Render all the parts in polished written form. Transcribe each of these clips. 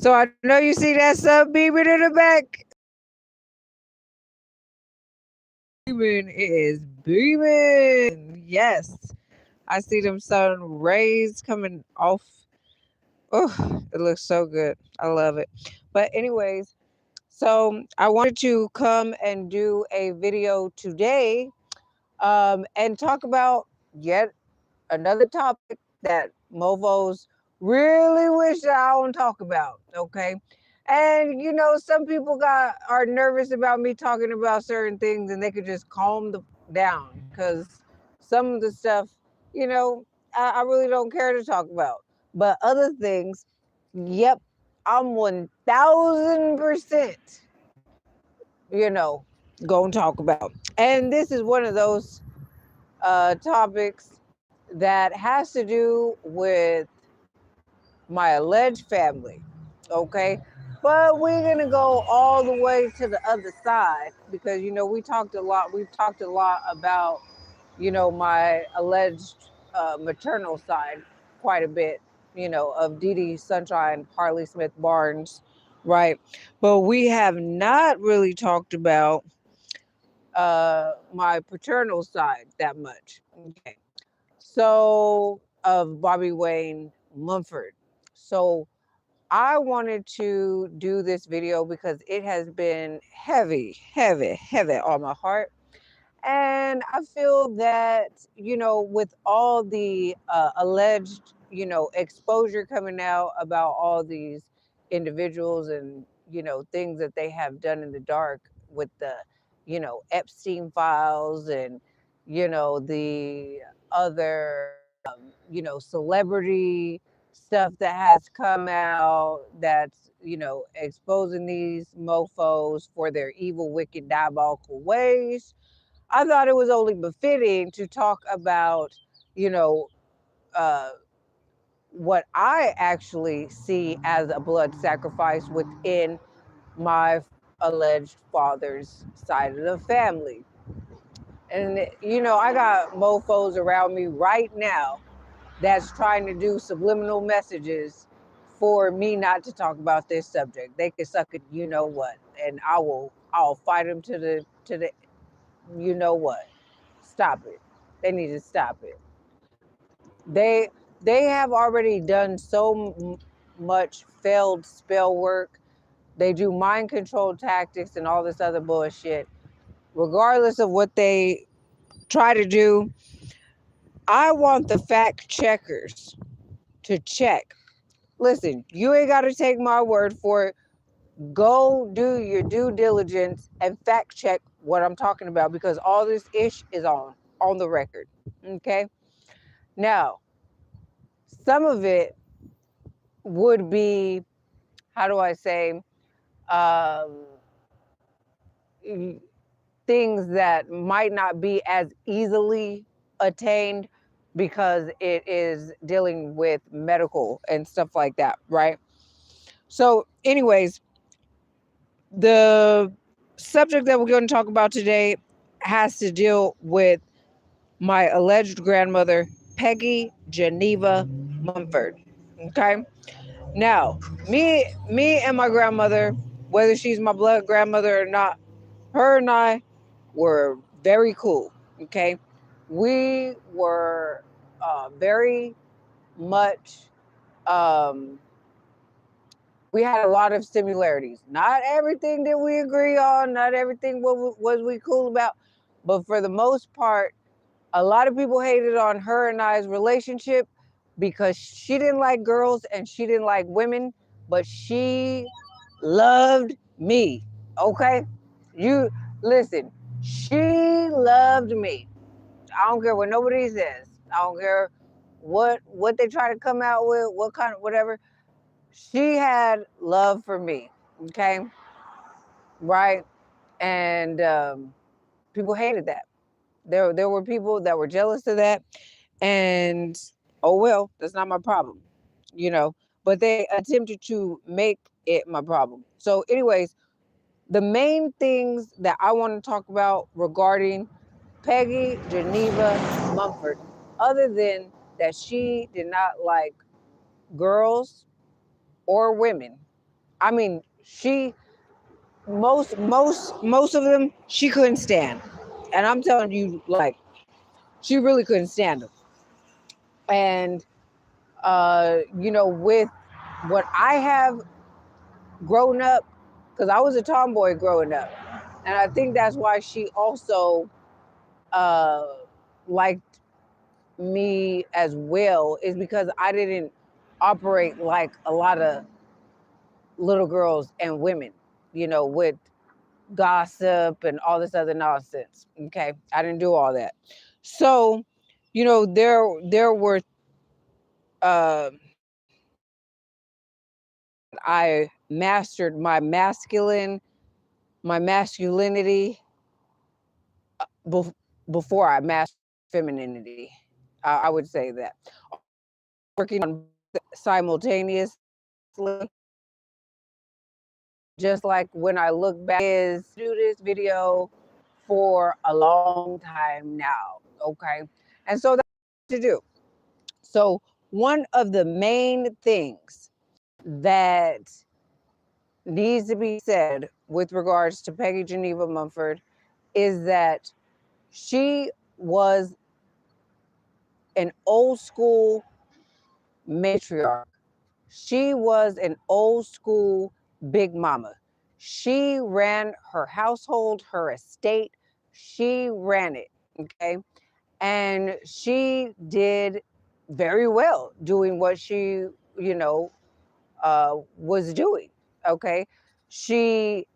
So I know you see that sun beaming in the back. Beaming, it is beaming. Yes, I see them sun rays coming off. Oh, it looks so good. I love it. But anyways, so I wanted to come and do a video today, and talk about yet another topic that mofos really wish that I don't talk about. Okay. And some people are nervous about me talking about certain things, and they could just calm down because some of the stuff, you know, I really don't care to talk about. But other things, yep, I'm 1000%, going to talk about. And this is one of those topics that has to do with my alleged family. Okay. But we're going to go all the way to the other side because, we've talked a lot about, my alleged maternal side quite a bit, of Dee Dee Sunshine, Hartley Smith Barnes, right? But we have not really talked about my paternal side that much. Okay. So, of Bobby Wayne Mumphord. So, I wanted to do this video because it has been heavy, heavy, heavy on my heart. And I feel that, with all the alleged, exposure coming out about all these individuals and, things that they have done in the dark with the, Epstein files and, the other, celebrity stuff that has come out that's, exposing these mofos for their evil, wicked, diabolical ways. I thought it was only befitting to talk about, you know, uh, what I actually see as a blood sacrifice within my alleged father's side of the family. And, I got mofos around me right now that's trying to do subliminal messages for me not to talk about this subject. They can suck it, you know what, and I'll fight them to the you know what. Stop it. They need to stop it. They they have already done so much failed spell work. They do mind control tactics and all this other bullshit. Regardless of what they try to do, I want the fact checkers to check. Listen, you ain't got to take my word for it. Go do your due diligence and fact check what I'm talking about because all this ish is on the record. Okay? Now, some of it would be, how do I say, um, things that might not be as easily attained because it is dealing with medical and stuff like that, right? So, anyways, the subject that we're going to talk about today has to deal with my alleged grandmother, Peggy Geneva Mumphord. Okay. Now, me and my grandmother, whether she's my blood grandmother or not, her and I were very cool. Okay. We were very much, um, we had a lot of similarities. Not everything that we agree on, not everything was we cool about, but for the most part, a lot of people hated on her and I's relationship because she didn't like girls and she didn't like women, but she loved me. Okay? You listen, she loved me. I don't care what nobody says. I don't care what they try to come out with, what kind of whatever. She had love for me. Okay? Right? And people hated that. There were people that were jealous of that. And oh well, that's not my problem, But they attempted to make it my problem. So, anyways, the main things that I want to talk about regarding Peggy Geneva Mumphord, other than that she did not like girls or women, I mean, most of them she couldn't stand, and I'm telling you, like, she really couldn't stand them. And with what I have grown up, because I was a tomboy growing up, and I think that's why she also uh, liked me as well, is because I didn't operate like a lot of little girls and women, with gossip and all this other nonsense. Okay, I didn't do all that. So, there were uh, I mastered my masculinity before I mastered femininity. I would say that. Working on simultaneously, just like when I look back, is do this video for a long time now. Okay. And so that's what to do. So one of the main things that needs to be said with regards to Peggy Geneva Mumphord is that she was an old school matriarch. She was an old school big mama. She ran her household, her estate. She ran it. Okay. And she did very well doing what she, was doing. Okay. She,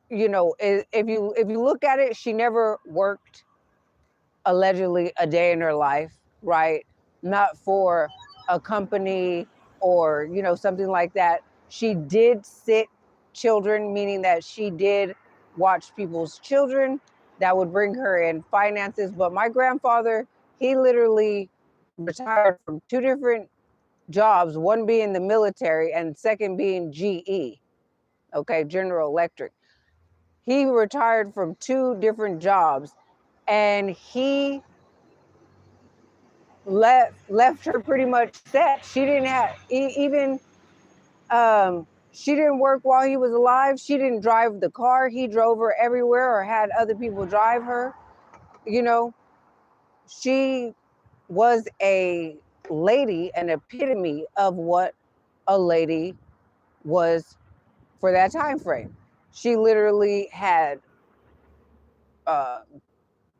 if you look at it, she never worked allegedly a day in her life, right? Not for a company or, something like that. She did sit children, meaning that she did watch people's children. That would bring her in finances. But my grandfather, he literally retired from two different jobs, one being the military and second being GE, okay, General Electric. He retired from two different jobs, and he left her pretty much set. She didn't have even she didn't work while he was alive. She didn't drive the car. He drove her everywhere or had other people drive her. You know, she was a lady, an epitome of what a lady was for that time frame. She literally had uh,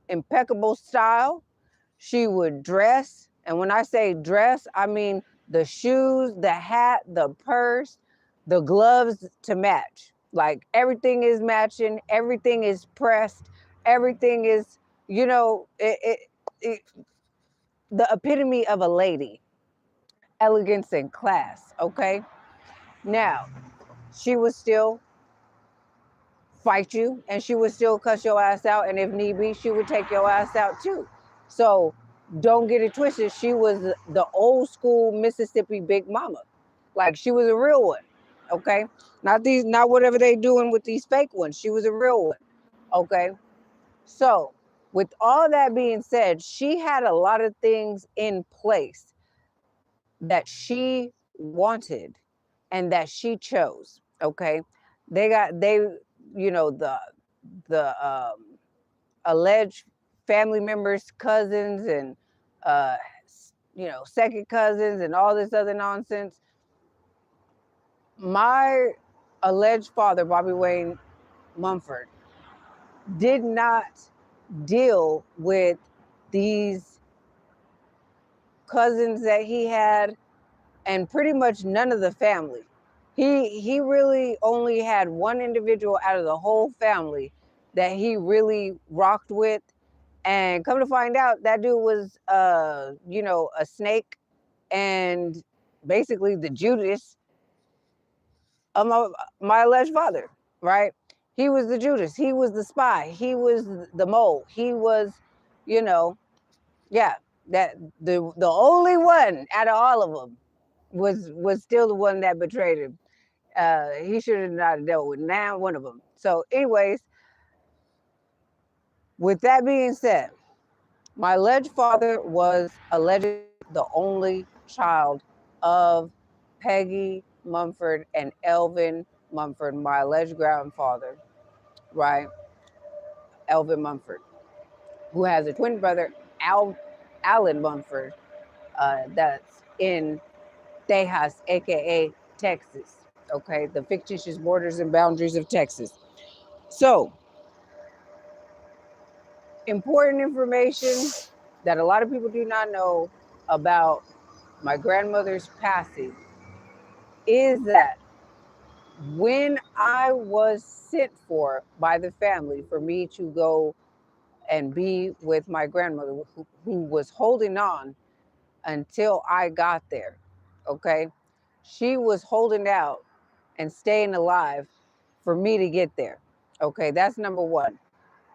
impeccable style. She would dress. And when I say dress, I mean the shoes, the hat, the purse, the gloves to match. Like everything is matching, everything is pressed, everything is, the epitome of a lady, elegance and class. Okay. Now, she would still fight you and she would still cuss your ass out. And if need be, she would take your ass out too. So don't get it twisted. She was the old school Mississippi big mama. Like she was a real one. Okay. Not whatever they doing with these fake ones. She was a real one. Okay. So with all that being said, she had a lot of things in place that she wanted and that she chose. Okay. The alleged family members, cousins, and uh, second cousins, and all this other nonsense. My alleged father, Bobby Wayne Mumphord, did not deal with these cousins that he had, and pretty much none of the family. He really only had one individual out of the whole family that he really rocked with. And come to find out, that dude was, a snake and basically the Judas of my alleged father, right? He was the Judas. He was the spy. He was the mole. He was, you know, yeah, that the only one out of all of them was still the one that betrayed him. He should have not dealt with now one of them. So, anyways, with that being said, my alleged father was allegedly the only child of Peggy Mumphord and Elvin Mumphord, my alleged grandfather, right? Elvin Mumphord, who has a twin brother, Alan Mumphord, that's in Tejas, aka Texas. Okay, the fictitious borders and boundaries of Texas. So, important information that a lot of people do not know about my grandmother's passing is that when I was sent for by the family for me to go and be with my grandmother, who was holding on until I got there, okay? She was holding out and staying alive for me to get there, okay? That's number one.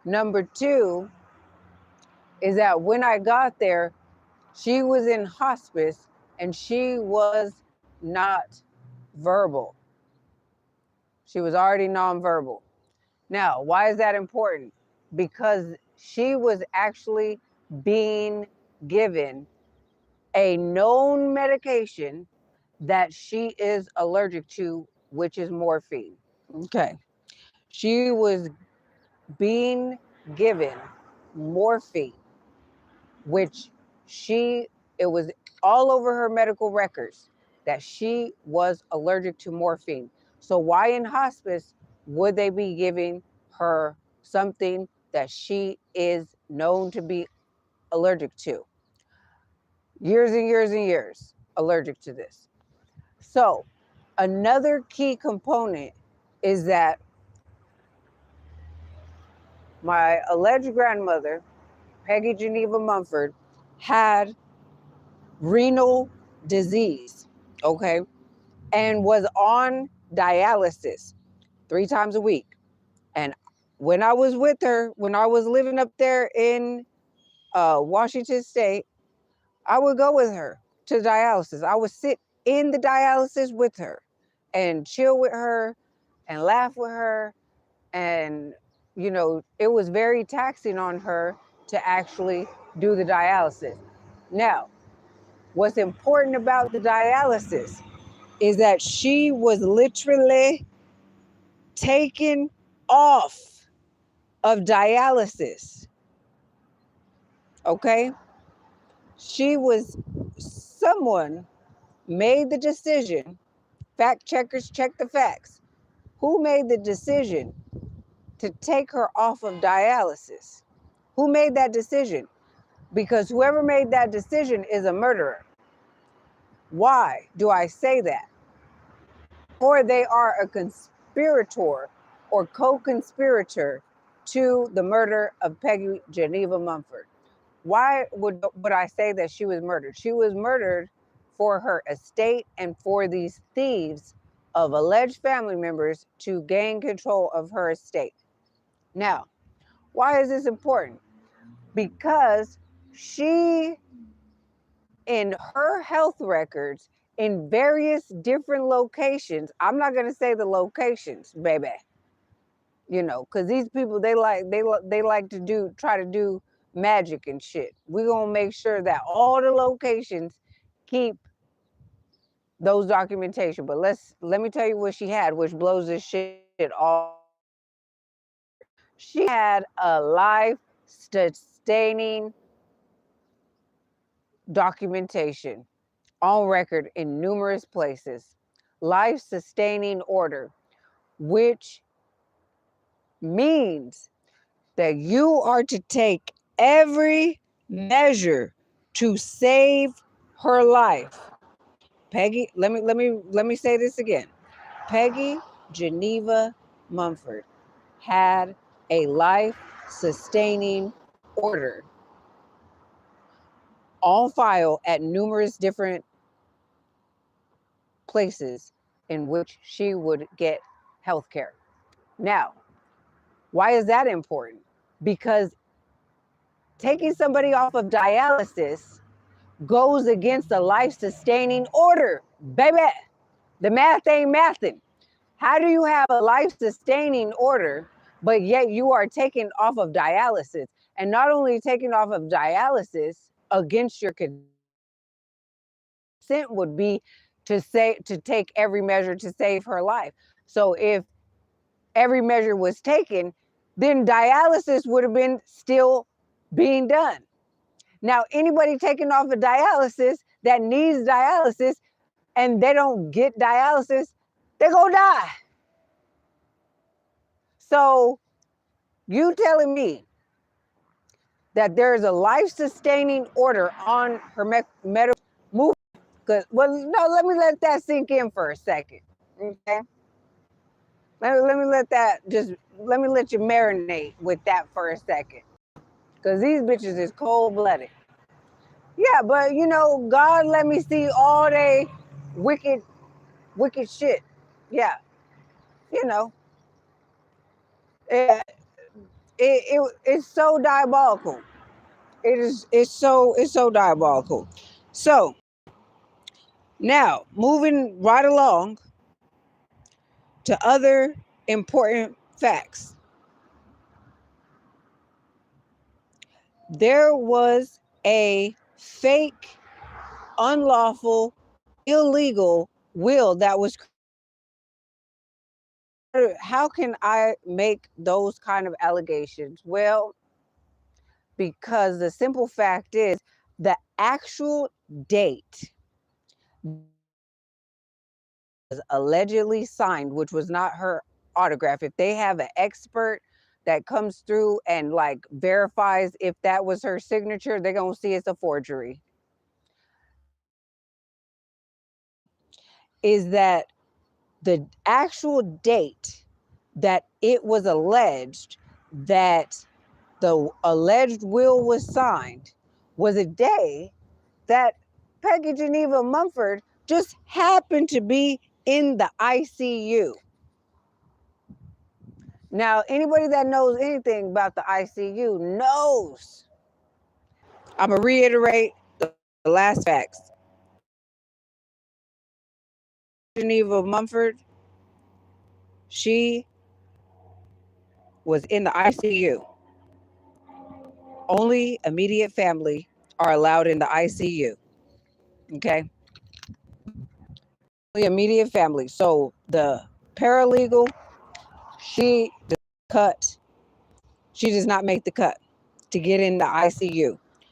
Number two is that when I got there, she was in hospice and she was not verbal. She was already nonverbal. Now, why is that important? Because she was actually being given a known medication that she is allergic to, which is morphine. Okay. She was being given morphine, which it was all over her medical records that she was allergic to morphine. So why in hospice would they be giving her something that she is known to be allergic to? Years and years and years allergic to this. So another key component is that my alleged grandmother, Peggy Geneva Mumphord, had renal disease, okay, and was on dialysis 3 times a week. And when I was with her, when I was living up there in Washington State, I would go with her to dialysis. I would sit in the dialysis with her and chill with her and laugh with her. And, it was very taxing on her to actually do the dialysis. Now, what's important about the dialysis is that she was literally taken off of dialysis. Okay? Someone made the decision, fact checkers check the facts. Who made the decision to take her off of dialysis? Who made that decision? Because whoever made that decision is a murderer. Why do I say that? Or they are a conspirator or co-conspirator to the murder of Peggy Geneva Mumphord. Why would I say that she was murdered? She was murdered for her estate and for these thieves of alleged family members to gain control of her estate. Now, why is this important? Because she, in her health records, in various different locations, I'm not going to say the locations, baby, because these people, they like to try to do magic and shit. We're going to make sure that all the locations keep those documentation. But let me tell you what she had, which blows this shit all the way out of the water. She had a life-sustaining documentation on record in numerous places. Life-sustaining order, which means that you are to take every measure to save her life. Peggy, let me say this again. Peggy Geneva Mumphord had a life-sustaining order on file at numerous different places in which she would get health care. Now, why is that important? Because taking somebody off of dialysis goes against the life-sustaining order, baby. The math ain't mathing. How do you have a life-sustaining order, but yet you are taken off of dialysis? And not only taken off of dialysis against your consent would be to take every measure to save her life. So if every measure was taken, then dialysis would have been still being done. Now, anybody taken off of dialysis that needs dialysis and they don't get dialysis, they're gonna die. So you telling me that there's a life-sustaining order on her medical movement? Well, no, let me let that sink in for a second, okay? Let me let you marinate with that for a second, because these bitches is cold-blooded. Yeah, but you know, God let me see all they wicked shit. Yeah, you know, it's so diabolical. It's so diabolical. So now moving right along to other important facts. There was a fake, unlawful, illegal will that was. How can I make those kind of allegations? Well, because the simple fact is the actual date was allegedly signed, which was not her autograph. If they have an expert that comes through and like verifies if that was her signature, they're gonna see it's a forgery. Is that the actual date that it was alleged that the alleged will was signed was a day that Peggy Geneva Mumphord just happened to be in the ICU. Now, anybody that knows anything about the ICU knows. I'm going to reiterate the last facts. Geneva Mumphord, she was in the ICU. Only immediate family are allowed in the ICU. Okay? Only immediate family. So the paralegal, she does not make the cut to get in the ICU.